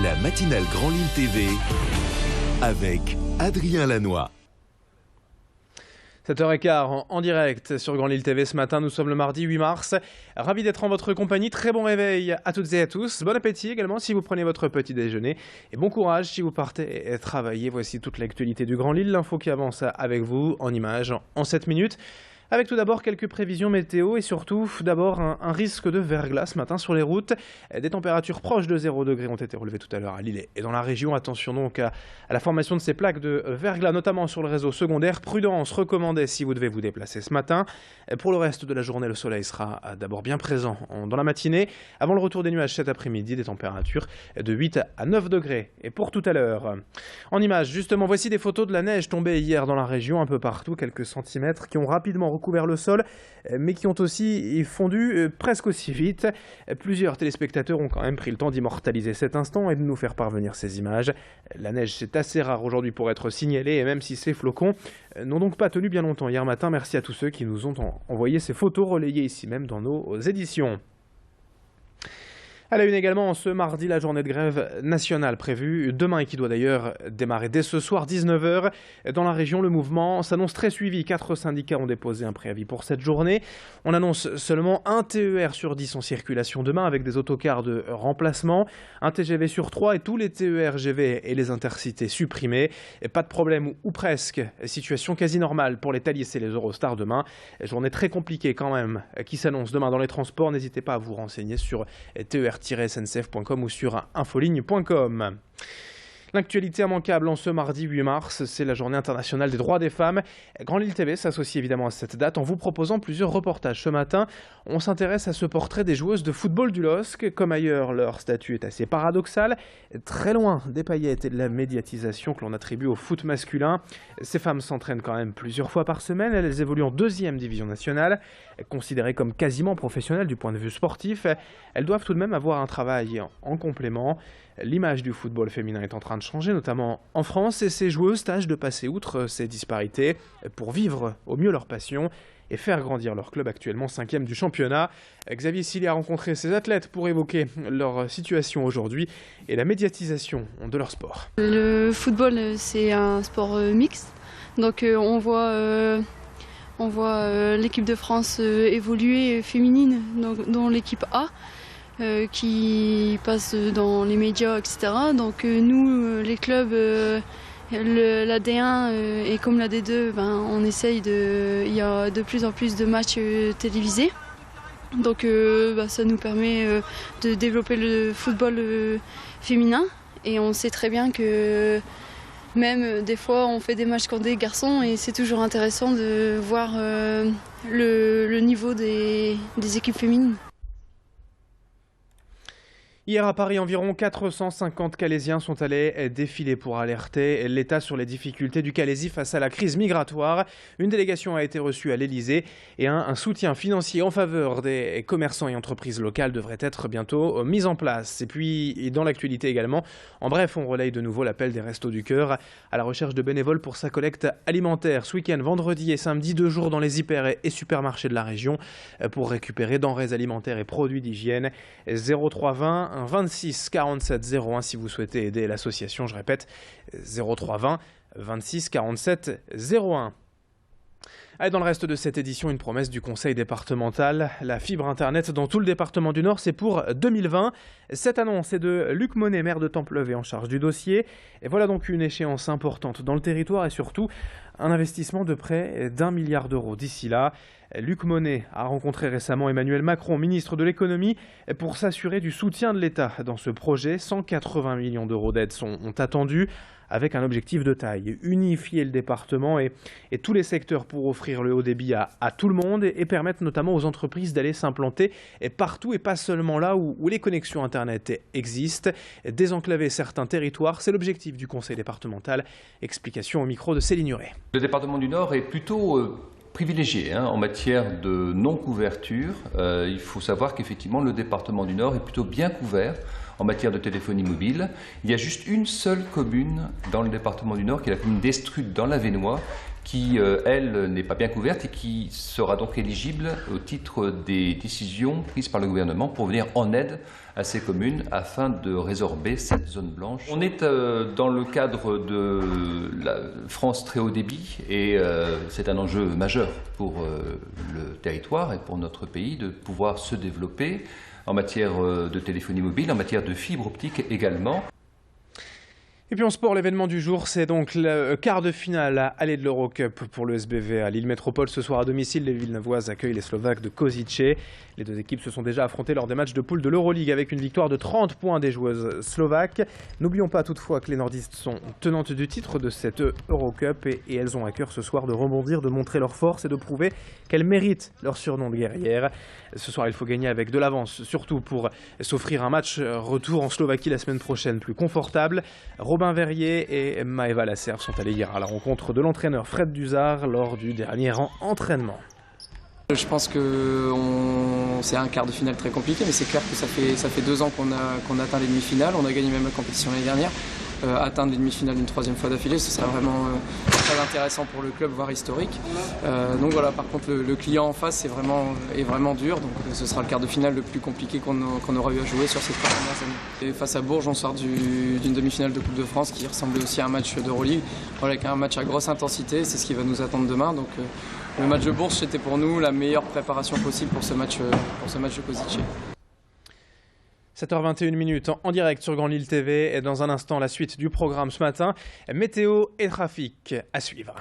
La matinale Grand Lille TV avec Adrien Lanois. 7h15 en direct sur Grand Lille TV ce matin, nous sommes le mardi 8 mars. Ravi d'être en votre compagnie, très bon réveil à toutes et à tous. Bon appétit également si vous prenez votre petit déjeuner. Et bon courage si vous partez travailler. Voici toute l'actualité du Grand Lille, l'info qui avance avec vous en images en 7 minutes. Avec tout d'abord quelques prévisions météo et surtout d'abord un risque de verglas ce matin sur les routes. Des températures proches de 0 degré ont été relevées tout à l'heure à Lille et dans la région. Attention donc à la formation de ces plaques de verglas, notamment sur le réseau secondaire. Prudence recommandée si vous devez vous déplacer ce matin. Pour le reste de la journée, le soleil sera d'abord bien présent dans la matinée. Avant le retour des nuages cet après-midi, des températures de 8 à 9 degrés. Et pour tout à l'heure, en images, justement, voici des photos de la neige tombée hier dans la région, un peu partout, quelques centimètres, qui ont rapidement recouvert le sol, mais qui ont aussi fondu presque aussi vite. Plusieurs téléspectateurs ont quand même pris le temps d'immortaliser cet instant et de nous faire parvenir ces images. La neige, c'est assez rare aujourd'hui pour être signalée, et même si ces flocons n'ont donc pas tenu bien longtemps hier matin, merci à tous ceux qui nous ont envoyé ces photos relayées ici même dans nos éditions. À la une également, ce mardi, la journée de grève nationale prévue demain et qui doit d'ailleurs démarrer dès ce soir, 19h. Dans la région, le mouvement s'annonce très suivi. 4 syndicats ont déposé un préavis pour cette journée. On annonce seulement un TER sur 10 en circulation demain avec des autocars de remplacement, un TGV sur 3 et tous les TER, GV et les intercités supprimés. Et pas de problème ou presque. Situation quasi normale pour les Thalys et les Eurostars demain. Journée très compliquée quand même qui s'annonce demain dans les transports. N'hésitez pas à vous renseigner sur TER-sncf.com ou sur infoligne.com. L'actualité immanquable en ce mardi 8 mars, c'est la journée internationale des droits des femmes. Grand Lille TV s'associe évidemment à cette date en vous proposant plusieurs reportages. Ce matin, on s'intéresse à ce portrait des joueuses de football du LOSC. Comme ailleurs, leur statut est assez paradoxal, très loin des paillettes et de la médiatisation que l'on attribue au foot masculin. Ces femmes s'entraînent quand même plusieurs fois par semaine. Elles évoluent en 2e division nationale, considérées comme quasiment professionnelles du point de vue sportif. Elles doivent tout de même avoir un travail en complément. L'image du football féminin est en train de changer, notamment en France, et ces joueuses tâchent de passer outre ces disparités pour vivre au mieux leur passion et faire grandir leur club actuellement 5e du championnat. Xavier Silly a rencontré ces athlètes pour évoquer leur situation aujourd'hui et la médiatisation de leur sport. Le football, c'est un sport mixte, donc on voit l'équipe de France évoluer féminine dans l'équipe A. Qui passe dans les médias, etc. Donc nous, les clubs, la D1 et comme la D2, on essaye il y a de plus en plus de matchs télévisés. Donc ça nous permet de développer le football féminin. Et on sait très bien que même des fois on fait des matchs contre des garçons et c'est toujours intéressant de voir le niveau des équipes féminines. Hier à Paris, environ 450 Calaisiens sont allés défiler pour alerter l'État sur les difficultés du Calaisis face à la crise migratoire. Une délégation a été reçue à l'Elysée et un soutien financier en faveur des commerçants et entreprises locales devrait être bientôt mis en place. Et puis, dans l'actualité également, en bref, on relaye de nouveau l'appel des Restos du Cœur à la recherche de bénévoles pour sa collecte alimentaire. Ce week-end, vendredi et samedi, 2 jours dans les hyper et supermarchés de la région pour récupérer denrées alimentaires et produits d'hygiène. 0320 26 47 01 si vous souhaitez aider l'association, je répète 0320 26 47 01. Allez, dans le reste de cette édition, une promesse du conseil départemental. La fibre internet dans tout le département du Nord, c'est pour 2020. Cette annonce est de Luc Monet, maire de Templevé en charge du dossier. Et voilà donc une échéance importante dans le territoire et surtout un investissement de près d'1 milliard d'euros d'ici là. Luc Monet a rencontré récemment Emmanuel Macron, ministre de l'économie, pour s'assurer du soutien de l'État dans ce projet. 180 millions d'euros d'aide sont attendus, avec un objectif de taille, unifier le département et tous les secteurs pour offrir le haut débit à tout le monde et permettre notamment aux entreprises d'aller s'implanter partout et pas seulement là où les connexions Internet existent. Désenclaver certains territoires, c'est l'objectif du conseil départemental. Explication au micro de Céline Huret. Le département du Nord est plutôt privilégié en matière de non-couverture. Il faut savoir qu'effectivement le département du Nord est plutôt bien couvert en matière de téléphonie mobile. Il y a juste une seule commune dans le département du Nord, qui est la commune d'Estrudes dans l'Avesnois, qui, elle, n'est pas bien couverte et qui sera donc éligible au titre des décisions prises par le gouvernement pour venir en aide à ces communes afin de résorber cette zone blanche. On est dans le cadre de la France très haut débit et c'est un enjeu majeur pour le territoire et pour notre pays de pouvoir se développer en matière de téléphonie mobile, en matière de fibre optique également. Et puis en sport, l'événement du jour, c'est donc le quart de finale à aller de l'Eurocup pour le SBV à Lille Métropole. Ce soir à domicile, les Villeneuvoises accueillent les Slovaques de Košice. Les deux équipes se sont déjà affrontées lors des matchs de poule de l'Euroleague avec une victoire de 30 points des joueuses slovaques. N'oublions pas toutefois que les nordistes sont tenantes du titre de cette Eurocup et elles ont à cœur ce soir de rebondir, de montrer leur force et de prouver qu'elles méritent leur surnom de guerrières. Ce soir, il faut gagner avec de l'avance, surtout pour s'offrir un match retour en Slovaquie la semaine prochaine plus confortable. Robin Verrier et Maëva Lasserre sont allés hier à la rencontre de l'entraîneur Fred Duzard lors du dernier entraînement. Je pense que c'est un quart de finale très compliqué, mais c'est clair que ça fait 2 ans qu'on atteint les demi-finales. On a gagné même la compétition l'année dernière. Atteindre les demi-finales une 3e fois d'affilée, ce serait vraiment très intéressant pour le club, voire historique. Donc voilà, par contre le client en face est vraiment dur, donc ce sera le quart de finale le plus compliqué qu'on aura eu à jouer sur ces 3 dernières années. Et face à Bourges, on sort d'une demi-finale de Coupe de France qui ressemblait aussi à un match d'Euroleague, voilà, avec un match à grosse intensité, c'est ce qui va nous attendre demain. Donc le match de Bourges, c'était pour nous la meilleure préparation possible pour ce match de Košice. 7h21 en direct sur Grand Lille TV et dans un instant la suite du programme ce matin, météo et trafic à suivre.